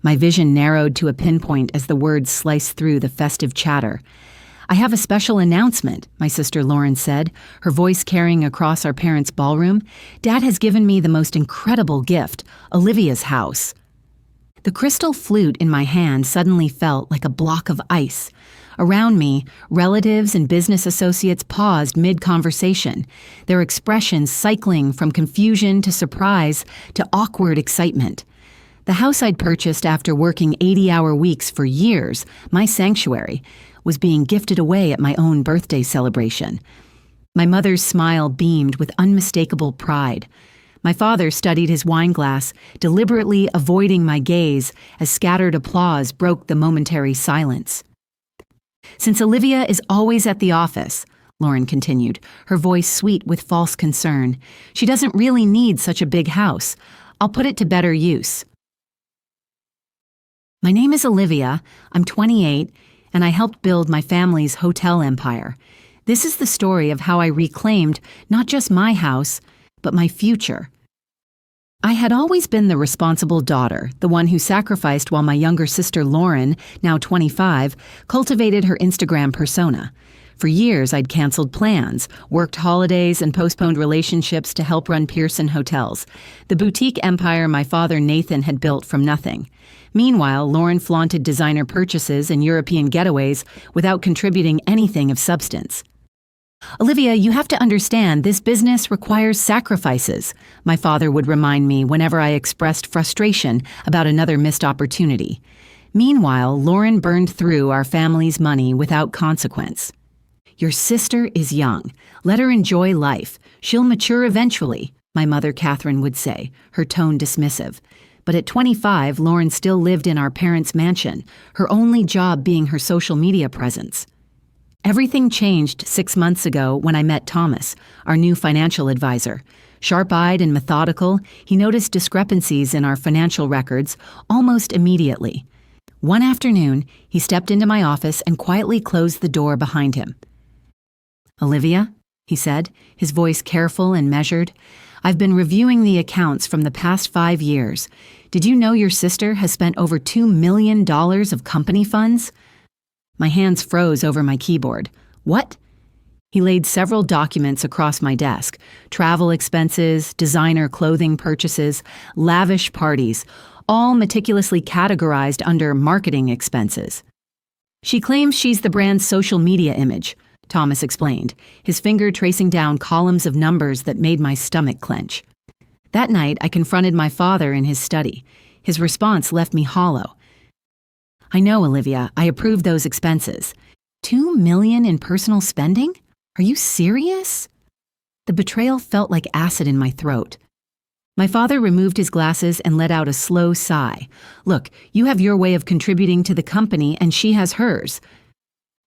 My vision narrowed to a pinpoint as the words sliced through the festive chatter. "I have a special announcement," my sister Lauren said, her voice carrying across our parents' ballroom. "Dad has given me the most incredible gift, Olivia's house." The crystal flute in my hand suddenly felt like a block of ice. Around me, relatives and business associates paused mid-conversation, their expressions cycling from confusion to surprise to awkward excitement. The house I'd purchased after working 80-hour weeks for years, my sanctuary, was being gifted away at my own birthday celebration. My mother's smile beamed with unmistakable pride. My father studied his wine glass, deliberately avoiding my gaze as scattered applause broke the momentary silence. "Since Olivia is always at the office," Lauren continued, her voice sweet with false concern, "she doesn't really need such a big house. I'll put it to better use." My name is Olivia, I'm 28, and I helped build my family's hotel empire. This is the story of how I reclaimed not just my house, but my future. I had always been the responsible daughter, the one who sacrificed while my younger sister Lauren, now 25, cultivated her Instagram persona. For years, I'd canceled plans, worked holidays, and postponed relationships to help run Pearson Hotels, the boutique empire my father Nathan had built from nothing. Meanwhile, Lauren flaunted designer purchases and European getaways without contributing anything of substance. "Olivia, you have to understand this business requires sacrifices," my father would remind me whenever I expressed frustration about another missed opportunity. Meanwhile, Lauren burned through our family's money without consequence. "Your sister is young. Let her enjoy life. She'll mature eventually," my mother Catherine would say, her tone dismissive. But at 25, Lauren still lived in our parents' mansion, her only job being her social media presence. Everything changed 6 months ago when I met Thomas, our new financial advisor. Sharp-eyed and methodical, he noticed discrepancies in our financial records almost immediately. One afternoon, he stepped into my office and quietly closed the door behind him. "Olivia," he said, his voice careful and measured, "I've been reviewing the accounts from the past 5 years. Did you know your sister has spent over $2 million of company funds?" My hands froze over my keyboard. "What?" He laid several documents across my desk. Travel expenses, designer clothing purchases, lavish parties, all meticulously categorized under marketing expenses. "She claims she's the brand's social media image," Thomas explained, his finger tracing down columns of numbers that made my stomach clench. That night, I confronted my father in his study. His response left me hollow. "I know, Olivia, I approved those expenses. $2 million in personal spending? Are you serious?" The betrayal felt like acid in my throat. My father removed his glasses and let out a slow sigh. "Look, you have your way of contributing to the company and she has hers."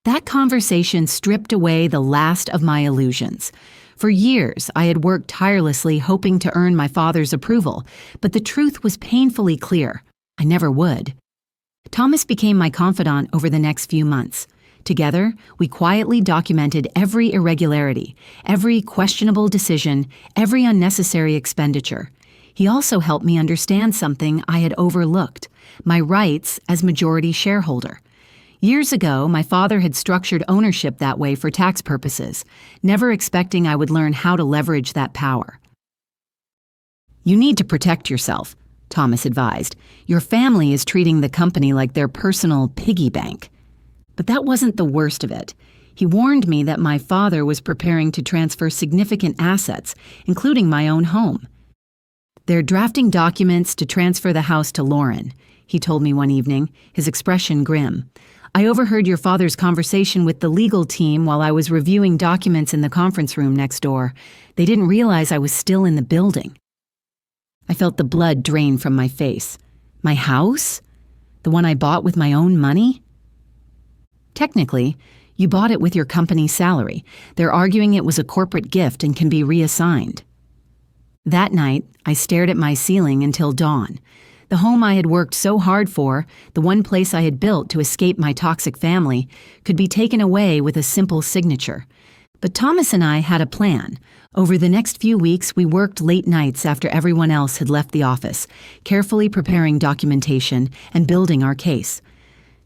That conversation stripped away the last of my illusions. For years, I had worked tirelessly hoping to earn my father's approval, but the truth was painfully clear. I never would. Thomas became my confidant over the next few months. Together, we quietly documented every irregularity, every questionable decision, every unnecessary expenditure. He also helped me understand something I had overlooked, my rights as majority shareholder. Years ago, my father had structured ownership that way for tax purposes, never expecting I would learn how to leverage that power. "You need to protect yourself," Thomas advised. "Your family is treating the company like their personal piggy bank." But that wasn't the worst of it. He warned me that my father was preparing to transfer significant assets, including my own home. "They're drafting documents to transfer the house to Lauren," he told me one evening, his expression grim. "I overheard your father's conversation with the legal team while I was reviewing documents in the conference room next door. They didn't realize I was still in the building." I felt the blood drain from my face. My house? The one I bought with my own money? "Technically, you bought it with your company's salary. They're arguing it was a corporate gift and can be reassigned." That night, I stared at my ceiling until dawn. The home I had worked so hard for, the one place I had built to escape my toxic family, could be taken away with a simple signature. But Thomas and I had a plan. Over the next few weeks, we worked late nights after everyone else had left the office, carefully preparing documentation and building our case.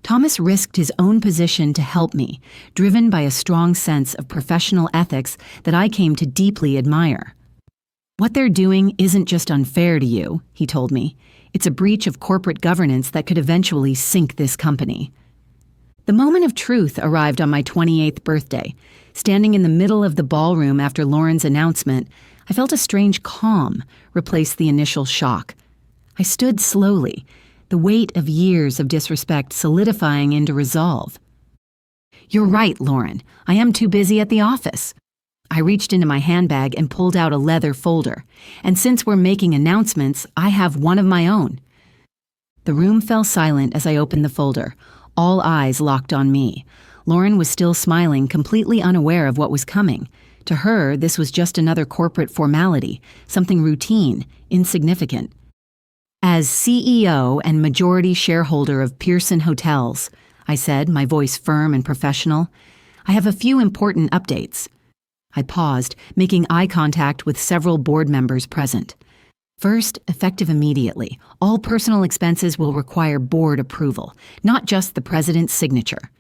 Thomas risked his own position to help me, driven by a strong sense of professional ethics that I came to deeply admire. "What they're doing isn't just unfair to you," he told me. "It's a breach of corporate governance that could eventually sink this company." The moment of truth arrived on my 28th birthday. Standing in the middle of the ballroom after Lauren's announcement, I felt a strange calm replace the initial shock. I stood slowly, the weight of years of disrespect solidifying into resolve. "You're right, Lauren. I am too busy at the office." I reached into my handbag and pulled out a leather folder. "And since we're making announcements, I have one of my own." The room fell silent as I opened the folder. All eyes locked on me. Lauren was still smiling, completely unaware of what was coming. To her, this was just another corporate formality, something routine, insignificant. "As CEO and majority shareholder of Pearson Hotels," I said, my voice firm and professional, "I have a few important updates." I paused, making eye contact with several board members present. "First, effective immediately, all personal expenses will require board approval, not just the president's signature."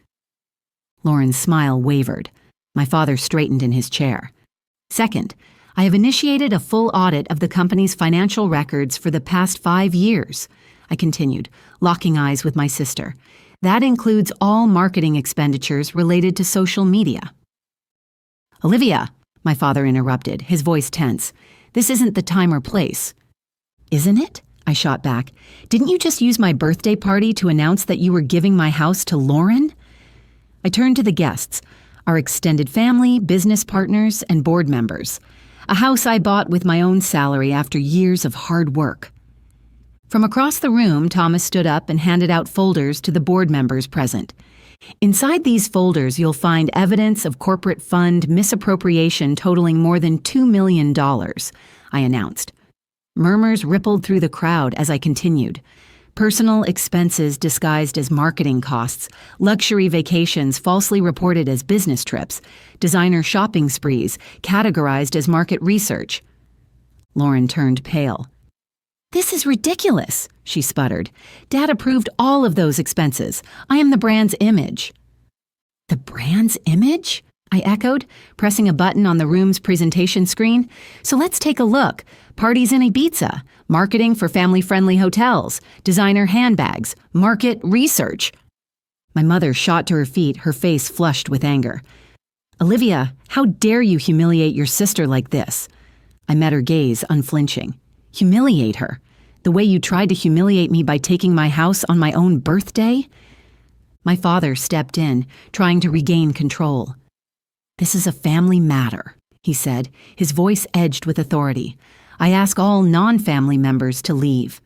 Lauren's smile wavered. My father straightened in his chair. "Second, I have initiated a full audit of the company's financial records for the past 5 years," I continued, locking eyes with my sister. "That includes all marketing expenditures related to social media." "Olivia," my father interrupted, his voice tense, "this isn't the time or place." "Isn't it?" I shot back. "Didn't you just use my birthday party to announce that you were giving my house to Lauren?" I turned to the guests, our extended family, business partners, and board members. A house I bought with my own salary after years of hard work. From across the room, Thomas stood up and handed out folders to the board members present. "Inside these folders, you'll find evidence of corporate fund misappropriation totaling more than $2 million, I announced. Murmurs rippled through the crowd as I continued. Personal expenses disguised as marketing costs, luxury vacations falsely reported as business trips, designer shopping sprees categorized as market research. Lauren turned pale. "This is ridiculous," she sputtered. "Dad approved all of those expenses. I am the brand's image." "The brand's image?" I echoed, pressing a button on the room's presentation screen. "So let's take a look. Parties in Ibiza, marketing for family-friendly hotels, designer handbags, market research." My mother shot to her feet, her face flushed with anger. "Olivia, how dare you humiliate your sister like this?" I met her gaze, unflinching. "Humiliate her? The way you tried to humiliate me by taking my house on my own birthday?" My father stepped in, trying to regain control. "This is a family matter," he said, his voice edged with authority. "I ask all non-family members to leave."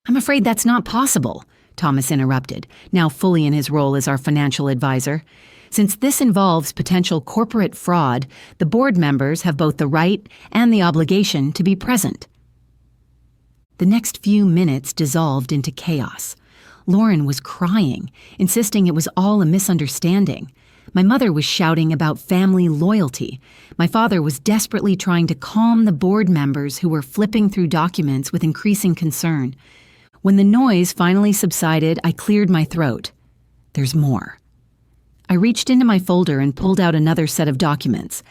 "I'm afraid that's not possible," Thomas interrupted, now fully in his role as our financial advisor. "Since this involves potential corporate fraud, the board members have both the right and the obligation to be present." The next few minutes dissolved into chaos. Lauren was crying, insisting it was all a misunderstanding. My mother was shouting about family loyalty. My father was desperately trying to calm the board members who were flipping through documents with increasing concern. When the noise finally subsided, I cleared my throat. "There's more." I reached into my folder and pulled out another set of documents.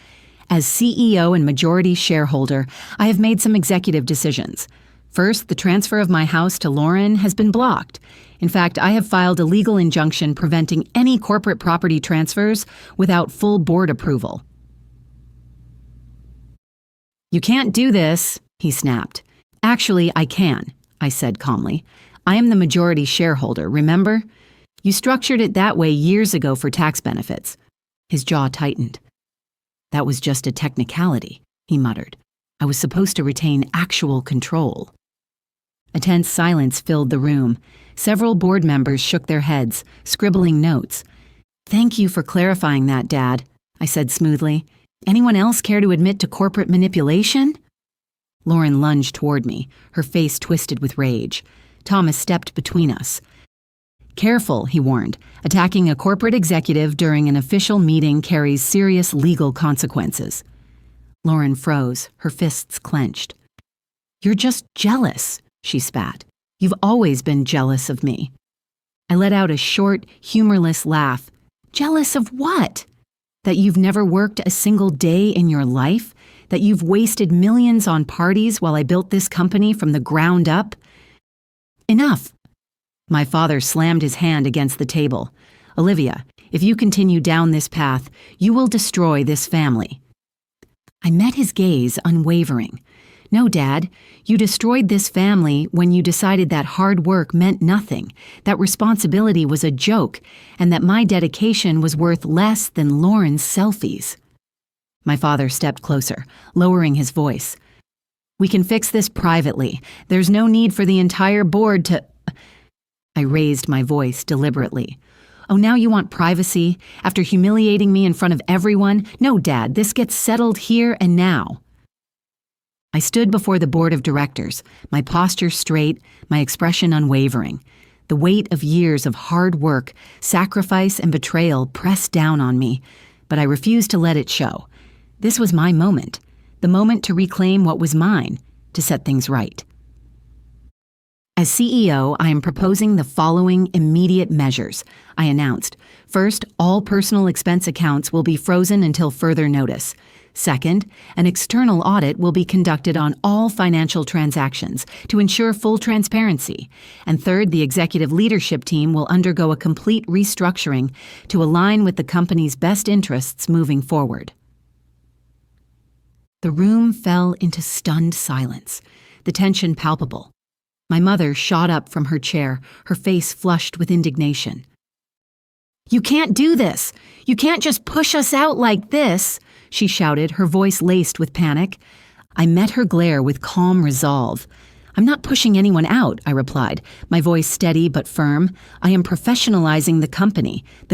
As CEO and majority shareholder, I have made some executive decisions. First, the transfer of my house to Lauren has been blocked. In fact, I have filed a legal injunction preventing any corporate property transfers without full board approval. "You can't do this," he snapped. "Actually, I can," I said calmly. "I am the majority shareholder, remember? You structured it that way years ago for tax benefits." His jaw tightened. "That was just a technicality," he muttered. "I was supposed to retain actual control." A tense silence filled the room. Several board members shook their heads, scribbling notes. "Thank you for clarifying that, Dad," I said smoothly. "Anyone else care to admit to corporate manipulation?" Lauren lunged toward me, her face twisted with rage. Thomas stepped between us. Careful, he warned. Attacking a corporate executive during an official meeting carries serious legal consequences. Lauren froze, her fists clenched. You're just jealous, she spat. You've always been jealous of me. I let out a short, humorless laugh. Jealous of what? That you've never worked a single day in your life? That you've wasted millions on parties while I built this company from the ground up? Enough. My father slammed his hand against the table. Olivia, if you continue down this path, you will destroy this family. I met his gaze, unwavering. No, Dad, you destroyed this family when you decided that hard work meant nothing, that responsibility was a joke, and that my dedication was worth less than Lauren's selfies. My father stepped closer, lowering his voice. We can fix this privately. There's no need for the entire board to... I raised my voice deliberately. Oh, now you want privacy? After humiliating me in front of everyone? No, Dad, this gets settled here and now. I stood before the board of directors, my posture straight, my expression unwavering. The weight of years of hard work, sacrifice, and betrayal pressed down on me, but I refused to let it show. This was my moment, the moment to reclaim what was mine, to set things right. As CEO, I am proposing the following immediate measures, I announced. First, all personal expense accounts will be frozen until further notice. Second, an external audit will be conducted on all financial transactions to ensure full transparency. And third, the executive leadership team will undergo a complete restructuring to align with the company's best interests moving forward. The room fell into stunned silence, the tension palpable. My mother shot up from her chair, her face flushed with indignation. You can't do this! You can't just push us out like this! She shouted, her voice laced with panic. I met her glare with calm resolve. I'm not pushing anyone out, I replied, my voice steady but firm. I am professionalizing the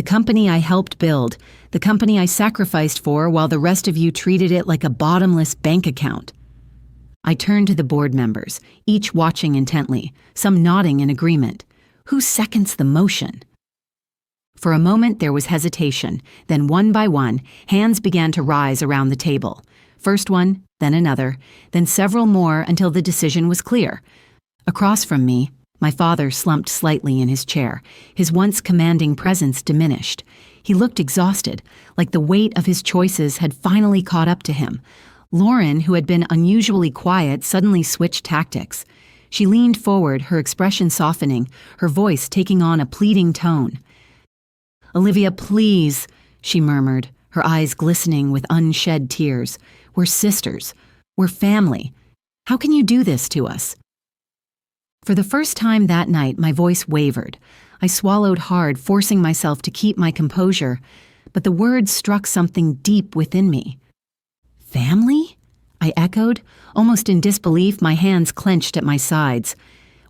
company I helped build, the company I sacrificed for while the rest of you treated it like a bottomless bank account. I turned to the board members, each watching intently, some nodding in agreement. Who seconds the motion? For a moment there was hesitation, then one by one, hands began to rise around the table. First one, then another, then several more until the decision was clear. Across from me, my father slumped slightly in his chair, his once commanding presence diminished. He looked exhausted, like the weight of his choices had finally caught up to him. Lauren, who had been unusually quiet, suddenly switched tactics. She leaned forward, her expression softening, her voice taking on a pleading tone. Olivia, please, she murmured, her eyes glistening with unshed tears. We're sisters. We're family. How can you do this to us? For the first time that night, my voice wavered. I swallowed hard, forcing myself to keep my composure, but the words struck something deep within me. Family? I echoed, almost in disbelief, my hands clenched at my sides.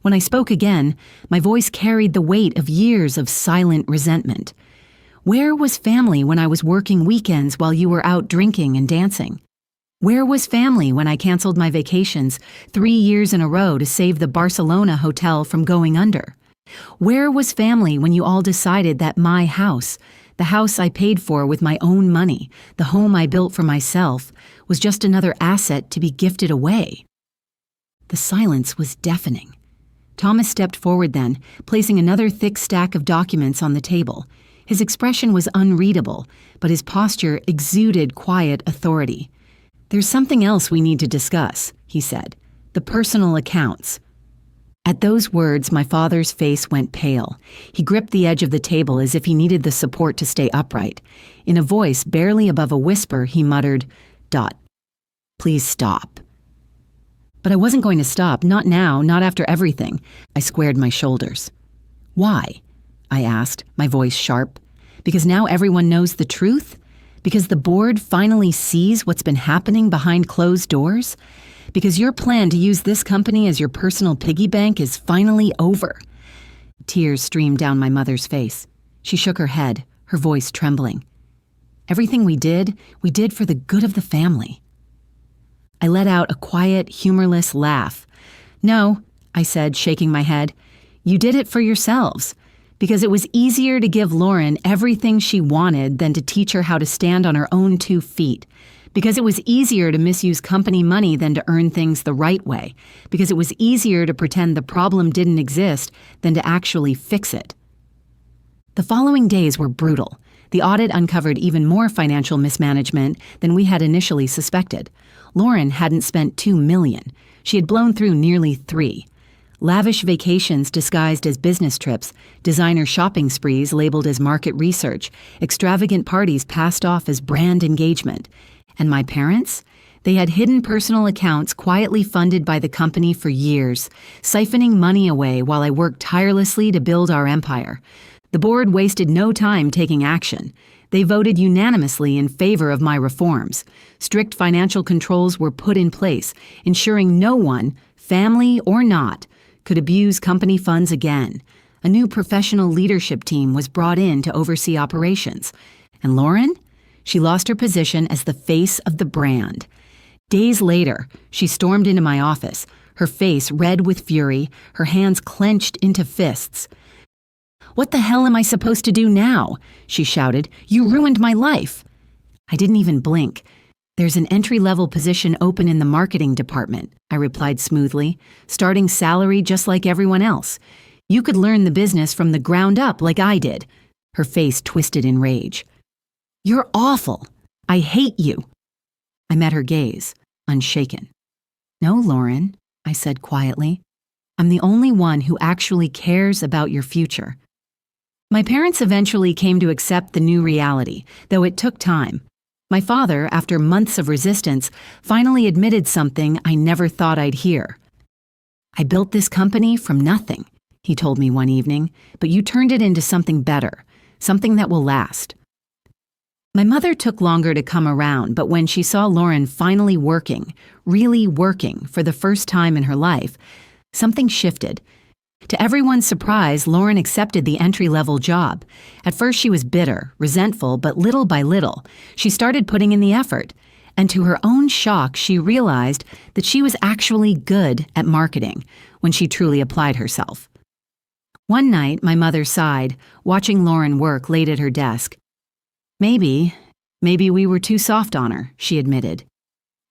When I spoke again, my voice carried the weight of years of silent resentment. Where was family when I was working weekends while you were out drinking and dancing? Where was family when I canceled my vacations 3 years in a row to save the Barcelona hotel from going under? Where was family when you all decided that my house, the house I paid for with my own money, the home I built for myself, was just another asset to be gifted away? The silence was deafening. Thomas stepped forward then, placing another thick stack of documents on the table. His expression was unreadable, but his posture exuded quiet authority. There's something else we need to discuss, he said. The personal accounts. At those words, my father's face went pale. He gripped the edge of the table as if he needed the support to stay upright. In a voice barely above a whisper, he muttered, "Dot, please stop." But I wasn't going to stop, not now, not after everything. I squared my shoulders. Why? I asked, my voice sharp. Because now everyone knows the truth? Because the board finally sees what's been happening behind closed doors? Because your plan to use this company as your personal piggy bank is finally over? Tears streamed down my mother's face. She shook her head, her voice trembling. Everything we did for the good of the family. I let out a quiet, humorless laugh. No, I said, shaking my head. You did it for yourselves. Because it was easier to give Lauren everything she wanted than to teach her how to stand on her own 2 feet. Because it was easier to misuse company money than to earn things the right way. Because it was easier to pretend the problem didn't exist than to actually fix it. The following days were brutal. The audit uncovered even more financial mismanagement than we had initially suspected. Lauren hadn't spent $2 million. She had blown through nearly $3 million. Lavish vacations disguised as business trips, designer shopping sprees labeled as market research, extravagant parties passed off as brand engagement. And my parents? They had hidden personal accounts quietly funded by the company for years, siphoning money away while I worked tirelessly to build our empire. The board wasted no time taking action. They voted unanimously in favor of my reforms. Strict financial controls were put in place, ensuring no one, family or not, could abuse company funds again. A new professional leadership team was brought in to oversee operations. And Lauren? She lost her position as the face of the brand. Days later, she stormed into my office, her face red with fury, her hands clenched into fists. "What the hell am I supposed to do now?" she shouted. "You ruined my life." I didn't even blink. "There's an entry-level position open in the marketing department," I replied smoothly, "starting salary just like everyone else. You could learn the business from the ground up like I did." Her face twisted in rage. "You're awful. I hate you." I met her gaze, unshaken. "No, Lauren," I said quietly. "I'm the only one who actually cares about your future." My parents eventually came to accept the new reality, though it took time. My father, after months of resistance, finally admitted something I never thought I'd hear. "I built this company from nothing," he told me one evening, "but you turned it into something better, something that will last." My mother took longer to come around, but when she saw Lauren finally working, really working for the first time in her life, something shifted. To everyone's surprise, Lauren accepted the entry-level job. At first she was bitter, resentful, but little by little, she started putting in the effort. And to her own shock, she realized that she was actually good at marketing when she truly applied herself. One night, my mother sighed, watching Lauren work late at her desk. Maybe we were too soft on her," she admitted.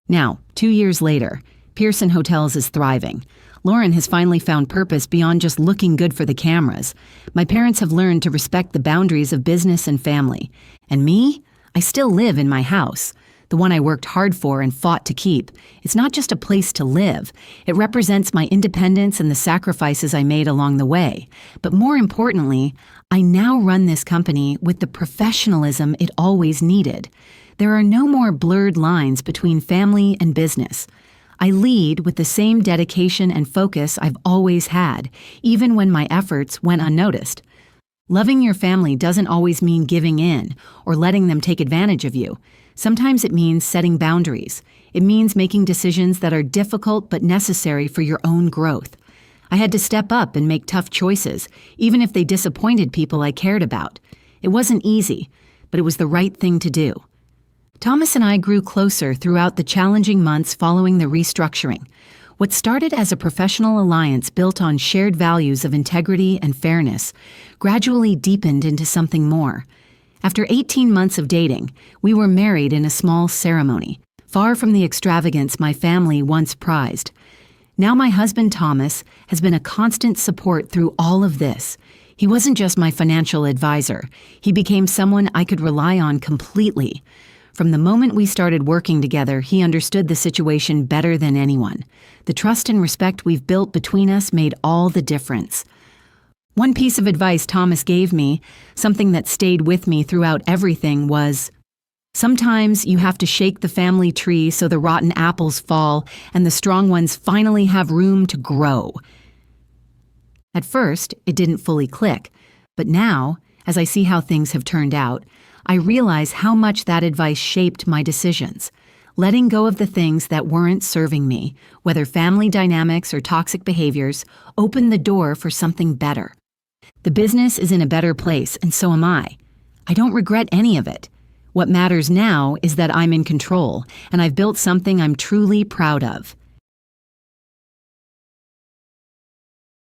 Now, 2 years later, Pearson Hotels is thriving. Lauren has finally found purpose beyond just looking good for the cameras. My parents have learned to respect the boundaries of business and family. And me? I still live in my house, the one I worked hard for and fought to keep. It's not just a place to live. It represents my independence and the sacrifices I made along the way. But more importantly, I now run this company with the professionalism it always needed. There are no more blurred lines between family and business. I lead with the same dedication and focus I've always had, even when my efforts went unnoticed. Loving your family doesn't always mean giving in or letting them take advantage of you. Sometimes it means setting boundaries. It means making decisions that are difficult but necessary for your own growth. I had to step up and make tough choices, even if they disappointed people I cared about. It wasn't easy, but it was the right thing to do. Thomas and I grew closer throughout the challenging months following the restructuring. What started as a professional alliance built on shared values of integrity and fairness gradually deepened into something more. After 18 months of dating, we were married in a small ceremony, far from the extravagance my family once prized. Now my husband Thomas has been a constant support through all of this. He wasn't just my financial advisor. He became someone I could rely on completely. From the moment we started working together, he understood the situation better than anyone. The trust and respect we've built between us made all the difference. One piece of advice Thomas gave me, something that stayed with me throughout everything, was, sometimes you have to shake the family tree so the rotten apples fall and the strong ones finally have room to grow. At first, it didn't fully click, but now, as I see how things have turned out, I realize how much that advice shaped my decisions. Letting go of the things that weren't serving me, whether family dynamics or toxic behaviors, opened the door for something better. The business is in a better place, and so am I. I don't regret any of it. What matters now is that I'm in control, and I've built something I'm truly proud of.